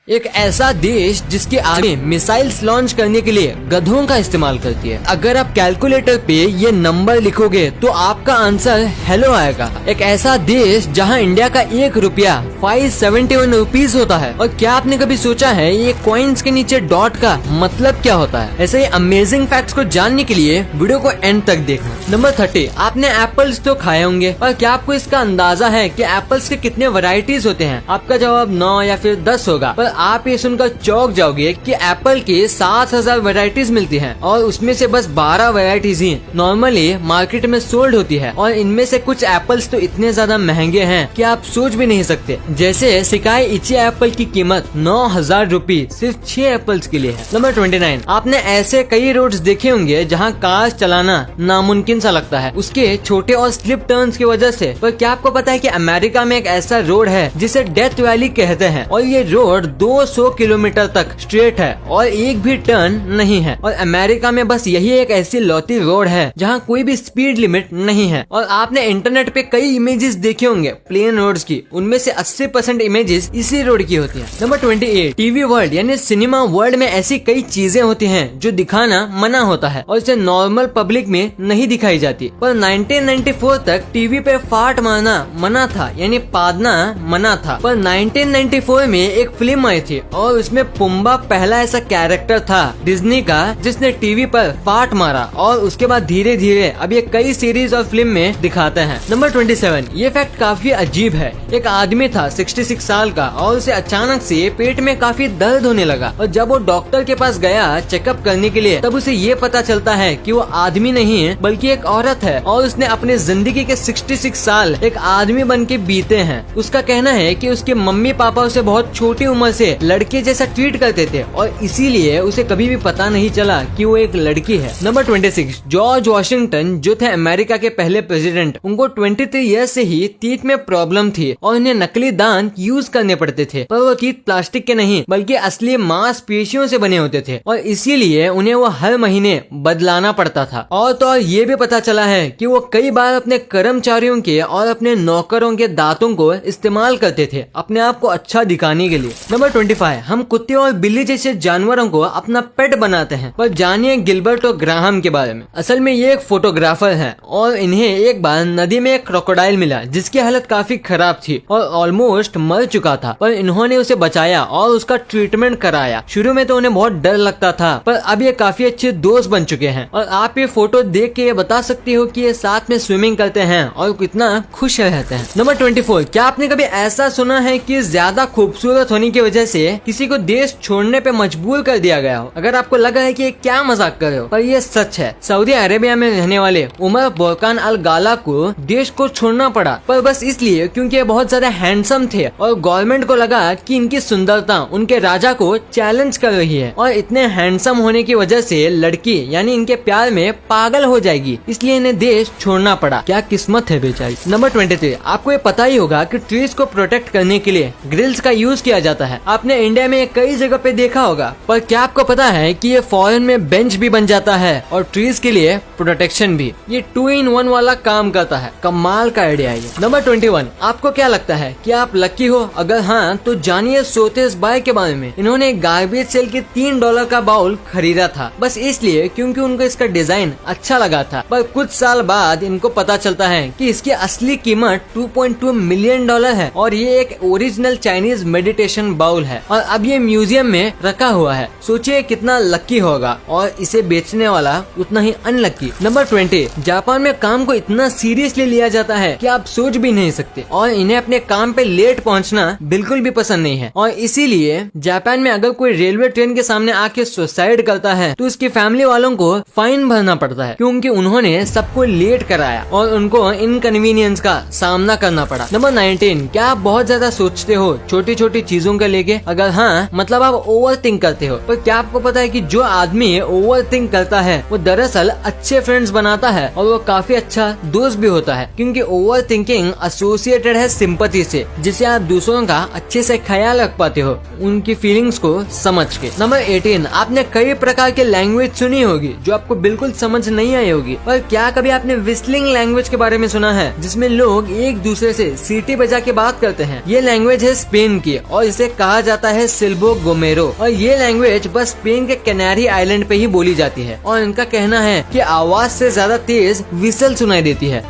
एक ऐसा देश जिसकी आर्मी मिसाइल्स लॉन्च करने के लिए गधों का इस्तेमाल करती है। अगर आप कैलकुलेटर पे ये नंबर लिखोगे तो आपका आंसर हेलो आएगा। एक ऐसा देश जहां इंडिया का 1 रुपया 571 रुपीज होता है। और क्या आपने कभी सोचा है ये कॉइन्स के नीचे डॉट का मतलब क्या होता है? ऐसे ही अमेजिंग फैक्ट्स को जानने के लिए वीडियो को एंड तक देखना। नंबर 30, आपने एप्पल्स तो खाए होंगे, पर क्या आपको इसका अंदाजा है कि एप्पल्स के कितने वैरायटीज होते हैं? आपका जवाब 9 या फिर 10 होगा, पर आप ये सुनकर चौंक जाओगे कि एप्पल की 7000 वैरायटीज मिलती हैं और उसमें से बस 12 वैरायटीज ही नॉर्मली मार्केट में सोल्ड होती है। और इनमें से कुछ एप्पल्स तो इतने ज्यादा महंगे हैं कि आप सोच भी नहीं सकते। जैसे सिकाई इची एप्पल की कीमत 9000 रुपए सिर्फ 6 एप्पल्स के लिए है। नंबर 29, आपने ऐसे कई रोड्स देखे होंगे जहाँ कार चलाना नामुमकिन सा लगता है उसके छोटे और स्लिप टर्न्स की वजह से। पर क्या आपको पता है कि अमेरिका में एक ऐसा रोड है जिसे डेथ वैली कहते हैं और ये रोड 200 किलोमीटर तक स्ट्रेट है और एक भी टर्न नहीं है। और अमेरिका में बस यही एक ऐसी लौती रोड है जहाँ कोई भी स्पीड लिमिट नहीं है। और आपने इंटरनेट पे कई इमेजेस देखे होंगे प्लेन रोड्स की, उनमें से 80% इमेजेस इसी रोड की होती हैं। नंबर 28, टीवी वर्ल्ड यानी सिनेमा वर्ल्ड में ऐसी कई चीजें होती हैं जो दिखाना मना होता है और इसे नॉर्मल पब्लिक में नहीं दिखाई जाती। पर 1994 तक टीवी पे फाट मारना मना था, यानी पादना मना था। पर 1994 में एक फिल्म आई थी और उसमें पुम्बा पहला ऐसा कैरेक्टर था डिज्नी का जिसने टीवी पर फाट मारा और उसके बाद धीरे धीरे अब ये कई सीरीज और फिल्म में दिखाते हैं। नंबर 27, ये फैक्ट काफी अजीब है। एक आदमी था 66 साल का और उसे अचानक से पेट में काफी दर्द होने लगा और जब वो डॉक्टर के पास गया चेकअप करने के लिए तब उसे ये पता चलता है कि वो आदमी नहीं है बल्कि एक औरत है और उसने अपने जिंदगी के 66 साल एक आदमी बन के बीते हैं। उसका कहना है कि उसके मम्मी पापा उसे बहुत छोटी उम्र से लड़के जैसा ट्रीट करते थे और इसीलिए उसे कभी भी पता नहीं चला कि वो एक लड़की है। नंबर 26, जॉर्ज वॉशिंगटन जो थे अमेरिका के पहले प्रेसिडेंट, उनको 23 ईयर से ही टीथ में प्रॉब्लम थी और उन्हें नकली दांत यूज करने पड़ते थे। पर वो टीथ प्लास्टिक के नहीं बल्कि असली मांसपेशियों से बने होते थे और इसीलिए उन्हें वो हर महीने बदलाना पड़ता था। और तो और ये भी पता चला है कि वो कई बार अपने कर्मचारियों के और अपने नौकरों के दांतों को इस्तेमाल करते थे अपने आप को अच्छा दिखाने के लिए। नंबर 25, हम कुत्ते और बिल्ली जैसे जानवरों को अपना पेट बनाते हैं। पर जानिए गिलबर्ट और ग्राहम के बारे में। असल में ये एक फोटोग्राफर है और इन्हें एक बार नदी में एक क्रोकोडाइल मिला जिसकी हालत काफी खराब थी और ऑलमोस्ट मर चुका था, पर इन्होंने उसे बचाया और उसका ट्रीटमेंट कराया। शुरू में तो उन्हें बहुत डर लगता था पर अब ये काफी अच्छे दोस्त बन चुके हैं और आप ये फोटो देख के ये बता सकती हो कि ये साथ में स्विमिंग करते हैं और कितना खुश रहते हैं। नंबर 24, क्या आपने कभी ऐसा सुना है कि ज्यादा खूबसूरत होने की वजह से किसी को देश छोड़ने पे मजबूर कर दिया गया हो? अगर आपको लगा है कि ये क्या मजाक कर रहे हो, पर ये सच है। सऊदी अरेबिया में रहने वाले उमर बोरकान अल गाला को देश को छोड़ना पड़ा, पर बस इसलिए क्योंकि ये बहुत ज्यादा हैंडसम थे और गवर्नमेंट को लगा कि इनकी सुंदरता उनके राजा को चैलेंज कर रही है और इतने हैंडसम होने की वजह से लड़की यानी इनके प्यार में पागल हो जाएगी, इसलिए इन्हें देश छोड़ना पड़ा। क्या किस्मत है बेचारी। नंबर 23, आपको ये पता ही होगा कि ट्रीज को प्रोटेक्ट करने के लिए ग्रिल्स का यूज किया जाता है। आपने इंडिया में कई जगह पे देखा होगा, पर क्या आपको पता है कि ये फॉरेन में बेंच भी बन जाता है और ट्रीज के लिए प्रोटेक्शन भी। ये 2 in 1 वाला काम करता है। कमाल का आइडिया है ये। नंबर 21, आपको क्या लगता है कि आप लकी हो? अगर हाँ तो जानिए सोतेस बाय के बारे में। इन्होंने गार्बेज सेल के $3 का बाउल खरीदा था बस इसलिए क्योंकि उनको इसका डिजाइन अच्छा लगा था। पर कुछ साल बाद इनको पता चलता है कि इसकी असली कीमत $2.2 मिलियन है और ये एक ओरिजिनल चाइनीज मेडिटेशन बाउल है और अब ये म्यूजियम में रखा हुआ है। सोचिए कितना लकी होगा और इसे बेचने वाला उतना ही अनलकी। नंबर 20, जापान में काम को इतना सीरियसली लिया जाता है कि आप सोच भी नहीं सकते और इन्हें अपने काम पे लेट पहुंचना बिल्कुल भी पसंद नहीं है। और इसीलिए जापान में अगर कोई रेलवे ट्रेन के सामने आके सुसाइड करता है तो उसकी फैमिली वालों को फाइन भरना पड़ता है क्योंकि उन्होंने सबको लेट कराया और उनको इनकन्वीनियंस का सामना करना पड़ा। नंबर 19, क्या आप बहुत ज्यादा सोचते हो छोटी छोटी चीजों का लेके? अगर हाँ मतलब आप ओवर थिंक करते हो। पर क्या आपको पता है कि जो आदमी ओवर थिंक करता है वो दरअसल अच्छे फ्रेंड्स बनाता है और वो काफी अच्छा दोस्त भी होता है क्योंकि ओवर थिंकिंग एसोसिएटेड है सिंपैथी से, जिससे आप दूसरों का अच्छे से ख्याल रख पाते हो उनकी फीलिंग्स को समझ के। नंबर 18, आपने कई प्रकार के लैंग्वेज सुनी होगी जो आपको बिल्कुल समझ नहीं आई होगी, पर क्या कभी आपने विस्लिंग लैंग्वेज के बारे में सुना है जिसमें लोग एक दूसरे से सीटी बजा के बात करते हैं? ये लैंग्वेज है स्पेन की और इसे कहा कहा जाता है सिल्बो गोमेरो और ये लैंग्वेज बस स्पेन के कैनारी आइलैंड पे ही बोली जाती है और इनका कहना है कि आवाज से ज्यादा तेज विसल सुनाई देती है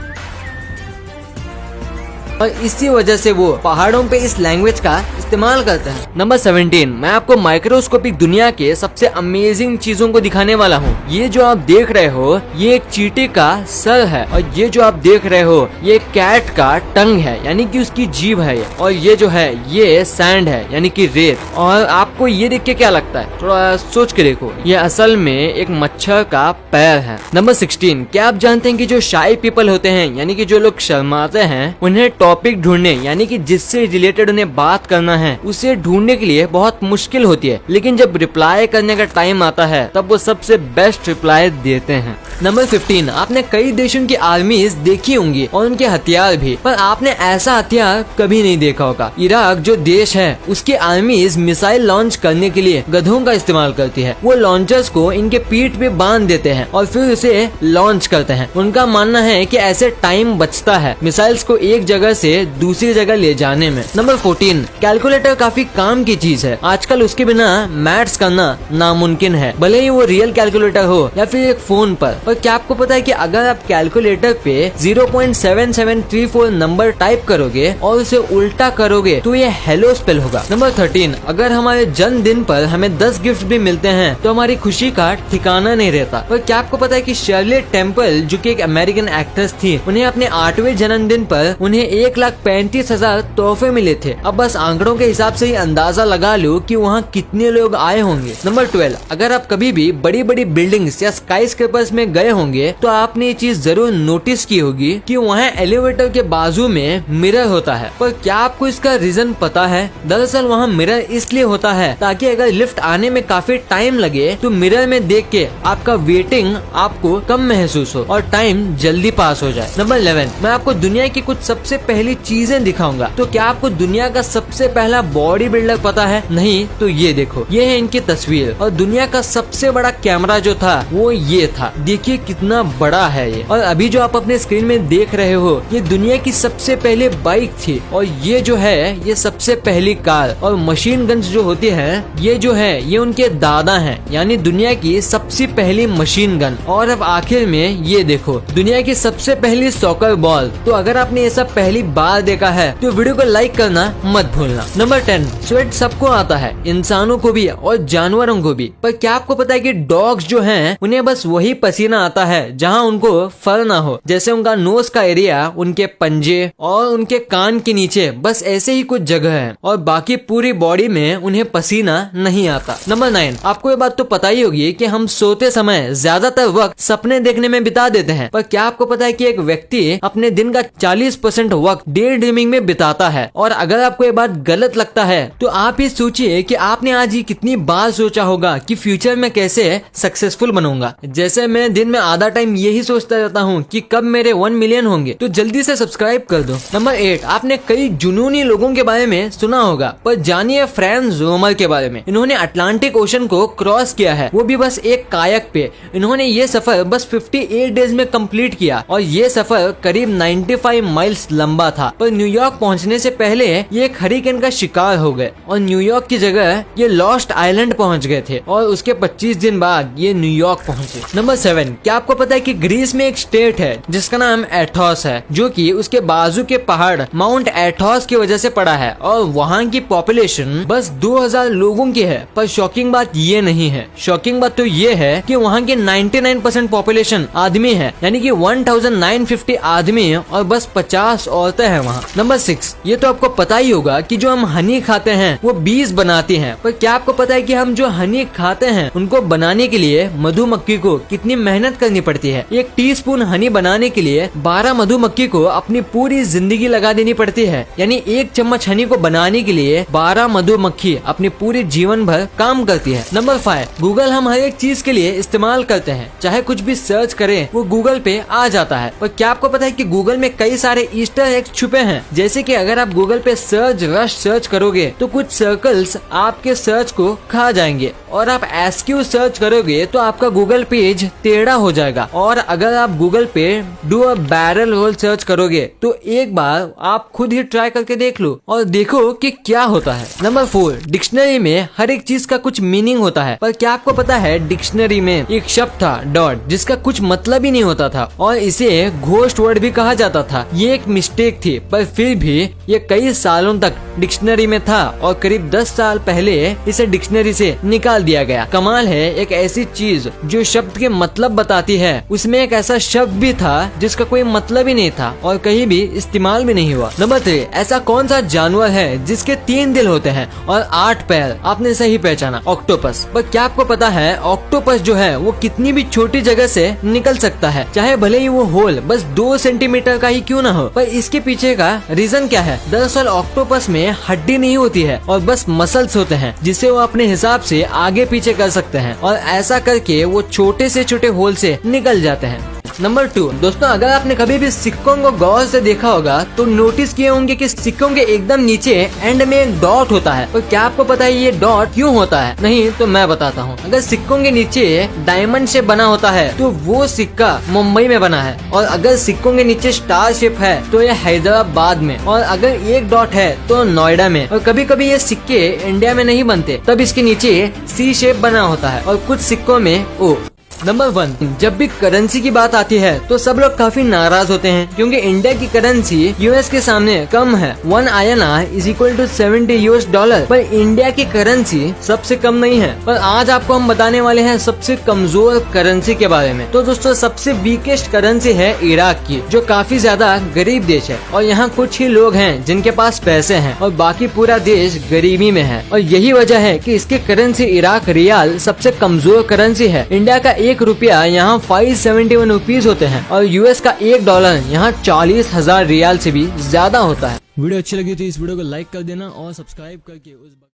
और इसी वजह से वो पहाड़ों पे इस लैंग्वेज का इस्तेमाल करते हैं। नंबर 17, मैं आपको माइक्रोस्कोपिक दुनिया के सबसे अमेजिंग चीजों को दिखाने वाला हूँ। ये जो आप देख रहे हो ये एक चींटी का सर है और ये जो आप देख रहे हो ये कैट का टंग है यानी कि उसकी जीभ है ये। और ये जो है ये सैंड है यानी कि रेत। और आपको ये देख के क्या लगता है, थोड़ा सोच के देखो, ये असल में एक मच्छर का पैर है। नंबर 16, क्या आप जानते हैं कि जो शाई पीपल होते हैं यानी कि जो लोग शर्माते हैं उन्हें टॉपिक ढूंढने यानी कि जिससे रिलेटेड उन्हें बात करना है उसे ढूंढने के लिए बहुत मुश्किल होती है, लेकिन जब रिप्लाई करने का टाइम आता है तब वो सबसे बेस्ट रिप्लाई देते हैं। नंबर 15, आपने कई देशों की आर्मीज देखी होंगी और उनके हथियार भी, पर आपने ऐसा हथियार कभी नहीं देखा होगा। इराक जो देश है उसकी आर्मीज मिसाइल लॉन्च करने के लिए गधों का इस्तेमाल करती है। वो लॉन्चर्स को इनके पीठ पे बांध देते हैं और फिर उसे लॉन्च करते हैं। उनका मानना है कि ऐसे टाइम बचता है मिसाइल्स को एक जगह से दूसरी जगह ले जाने में। नंबर 14, कैलकुलेटर काफी काम की चीज है। आजकल उसके बिना मैथ्स करना नामुमकिन है, भले ही वो रियल कैलकुलेटर हो या फिर एक फोन पर। और क्या आपको पता है कि अगर आप कैलकुलेटर पे 0.7734 नंबर टाइप करोगे और उसे उल्टा करोगे तो ये हेलो स्पेल होगा। नंबर 13, अगर हमारे जन्मदिन पर हमें 10 गिफ्ट भी मिलते हैं तो हमारी खुशी का ठिकाना नहीं रहता। और क्या आपको पता है कि शर्ली टेम्पल जो कि एक अमेरिकन एक्ट्रेस थी, उन्हें अपने 8वें जन्मदिन पर उन्हें 1,35,000 तोहफे मिले थे। अब बस आंकड़ों के हिसाब से ही अंदाजा लगा लो कि वहाँ कितने लोग आए होंगे। नंबर 12, अगर आप कभी भी बड़ी बड़ी बिल्डिंग्स या स्काई स्क्रेपर्स में गए होंगे तो आपने ये चीज जरूर नोटिस की होगी कि वहाँ एलिवेटर के बाजू में मिरर होता है। पर क्या आपको इसका रीजन पता है? दरअसल वहाँ मिरर इसलिए होता है ताकि अगर लिफ्ट आने में काफी टाइम लगे तो मिरर में देख के आपका वेटिंग आपको कम महसूस हो और टाइम जल्दी पास हो जाए। नंबर 11, मैं आपको दुनिया की कुछ सबसे पहली चीजें दिखाऊंगा। तो क्या आपको दुनिया का सबसे पहला बॉडी बिल्डर पता है? नहीं तो ये देखो, ये है इनकी तस्वीर। और दुनिया का सबसे बड़ा कैमरा जो था वो ये था। देखिए कितना बड़ा है ये। और अभी जो आप अपने स्क्रीन में देख रहे हो ये दुनिया की सबसे पहले बाइक थी और ये जो है ये सबसे पहली कार। और मशीन गन्स जो होती है ये जो है ये उनके दादा हैं, यानी दुनिया की सबसे पहली मशीन गन। और अब आखिर में ये देखो दुनिया की सबसे पहली सॉकर बॉल। तो अगर आपने ये सब पहली बार देखा है तो वीडियो को लाइक करना मत भूलना। नंबर 10, स्वेट सबको आता है, इंसानों को भी और जानवरों को भी। पर क्या आपको पता है कि डॉग्स जो हैं उन्हें बस वही पसीना आता है जहां उनको फर ना हो, जैसे उनका नोज का एरिया, उनके पंजे और उनके कान के नीचे, बस ऐसे ही कुछ जगह है और बाकी पूरी बॉडी में उन्हें पसीना नहीं आता। नंबर 9, आपको ये बात तो पता ही होगी कि हम सोते समय ज्यादातर वक्त सपने देखने में बिता देते हैं। पर क्या आपको पता है कि एक व्यक्ति अपने दिन का 40% वक्त डे ड्रीमिंग में बिताता है। और अगर आपको ये बात गलत लगता है तो आप ही सोचिए कि आपने आज ही कितनी बार सोचा होगा कि फ्यूचर में कैसे सक्सेसफुल बनूंगा। जैसे मैं दिन में आधा टाइम यही सोचता रहता हूँ कि कब मेरे 1 मिलियन होंगे, तो जल्दी से सब्सक्राइब कर दो। नंबर 8, आपने कई जुनूनी लोगों के बारे में सुना होगा, पर जानिए फ्रांज रोमर के बारे में। इन्होंने अटलांटिक ओशन को क्रॉस किया है, वो भी बस एक कायक पे। इन्होंने ये सफर बस 58 डेज में कंप्लीट किया और ये सफर करीब 95 माइल्स लंबा था। पर न्यूयॉर्क पहुंचने से पहले ये एक हरिकेन का शिकार हो गए और न्यूयॉर्क की जगह ये लॉस्ट आइलैंड पहुंच गए थे और उसके 25 दिन बाद ये न्यूयॉर्क पहुंचे। नंबर 7, क्या आपको पता है कि ग्रीस में एक स्टेट है जिसका नाम एथोस है, जो कि उसके बाजू के पहाड़ माउंट एथोस की वजह से पड़ा है और वहाँ की पॉपुलेशन बस 2000 लोगों की है। पर शॉकिंग बात ये नहीं है, शॉकिंग बात तो ये है कि वहाँ की 99% पॉपुलेशन आदमी है, यानी कि 1950 आदमी और बस 50 औरतें हैं वहाँ। नंबर 6, ये तो आपको पता ही होगा कि जो हम हनी खाते हैं वो बीज बनाती हैं। पर क्या आपको पता है कि हम जो हनी खाते हैं उनको बनाने के लिए मधुमक्खी को कितनी मेहनत करनी पड़ती है? एक टीस्पून हनी बनाने के लिए 12 मधुमक्खी को अपनी पूरी जिंदगी लगा देनी पड़ती है, यानी 1 चम्मच हनी को बनाने के लिए 12 मधुमक्खी अपनी पूरी जीवन भर काम करती है। नंबर 5, गूगल हम हर एक चीज के लिए इस्तेमाल करते हैं, चाहे कुछ भी सर्च करें वो गूगल पे आ जाता है। पर क्या आपको पता है कि गूगल में कई सारे ईस्टर हैक्स छुपे हैं, जैसे कि अगर आप गूगल पे सर्च रश सर्च करोगे तो कुछ सर्कल्स आपके सर्च को खा जाएंगे, और आप एसक्यू सर्च करोगे तो आपका गूगल पेज टेढ़ा हो जाएगा। और अगर आप गूगल पे do a barrel roll search करोगे तो एक बार आप खुद ही ट्राई करके देख लो और देखो कि क्या होता है। नंबर 4, डिक्शनरी में हर एक चीज का कुछ मीनिंग होता है, पर क्या आपको पता है डिक्शनरी में एक शब्द था डॉट, जिसका कुछ मतलब ही नहीं होता था और इसे घोस्ट वर्ड भी कहा जाता था। ये एक मिस्टेक थी, पर फिर भी ये कई सालों तक डिक्शनरी में था और करीब 10 साल पहले इसे डिक्शनरी से निकाल दिया गया। कमाल है, एक ऐसी चीज जो शब्द के मतलब बताती है, उसमें एक ऐसा शब्द भी था जिसका कोई मतलब ही नहीं था और कहीं भी इस्तेमाल भी नहीं हुआ। नंबर 3, ऐसा कौन सा जानवर है जिसके 3 दिल होते हैं और 8 पैर? आपने सही पहचाना, ऑक्टोपस। पर क्या आपको पता है ऑक्टोपस जो है वो कितनी भी छोटी जगह से निकल सकता है, चाहे भले ही वो होल बस 2 सेंटीमीटर का ही क्यों ना हो। पर इसके पीछे का रीजन क्या है? दरअसल ऑक्टोपस में हड्डी नहीं होती है और बस मसल्स होते हैं, जिसे वो अपने हिसाब से आगे पीछे कर सकते हैं और ऐसा करके वो छोटे से छोटे होल से निकल जाते हैं। नंबर 2, दोस्तों अगर आपने कभी भी सिक्कों को गौर से देखा होगा तो नोटिस किए होंगे कि सिक्कों के एकदम नीचे एंड में एक डॉट होता है। और क्या आपको पता है ये डॉट क्यों होता है? नहीं तो मैं बताता हूँ। अगर सिक्कों के नीचे डायमंड शेप बना होता है तो वो सिक्का मुंबई में बना है, और अगर सिक्कों के नीचे स्टार शेप है तो ये हैदराबाद में, और अगर एक डॉट है तो नोएडा में। और कभी कभी ये सिक्के इंडिया में नहीं बनते, तब इसके नीचे सी शेप बना होता है और कुछ सिक्कों में ओ। नंबर 1, जब भी करेंसी की बात आती है तो सब लोग काफी नाराज होते हैं क्योंकि इंडिया की करेंसी यूएस के सामने कम है। 1 INR इज इक्वल टू $70। पर इंडिया की करेंसी सबसे कम नहीं है। पर आज आपको हम बताने वाले हैं सबसे कमजोर करेंसी के बारे में। तो दोस्तों सबसे वीकेस्ट करेंसी है इराक की, जो काफी ज्यादा गरीब देश है और यहाँ कुछ ही लोग हैं जिनके पास पैसे हैं और बाकी पूरा देश गरीबी में है। और यही वजह है कि इसकी करेंसी इराक रियाल सबसे कमजोर करेंसी है। इंडिया का 1 रुपया यहाँ 571 रुपीज होते हैं और यूएस का $1 यहाँ 40,000 रियाल से भी ज्यादा होता है। वीडियो अच्छी लगी तो इस वीडियो को लाइक कर देना और सब्सक्राइब करके उस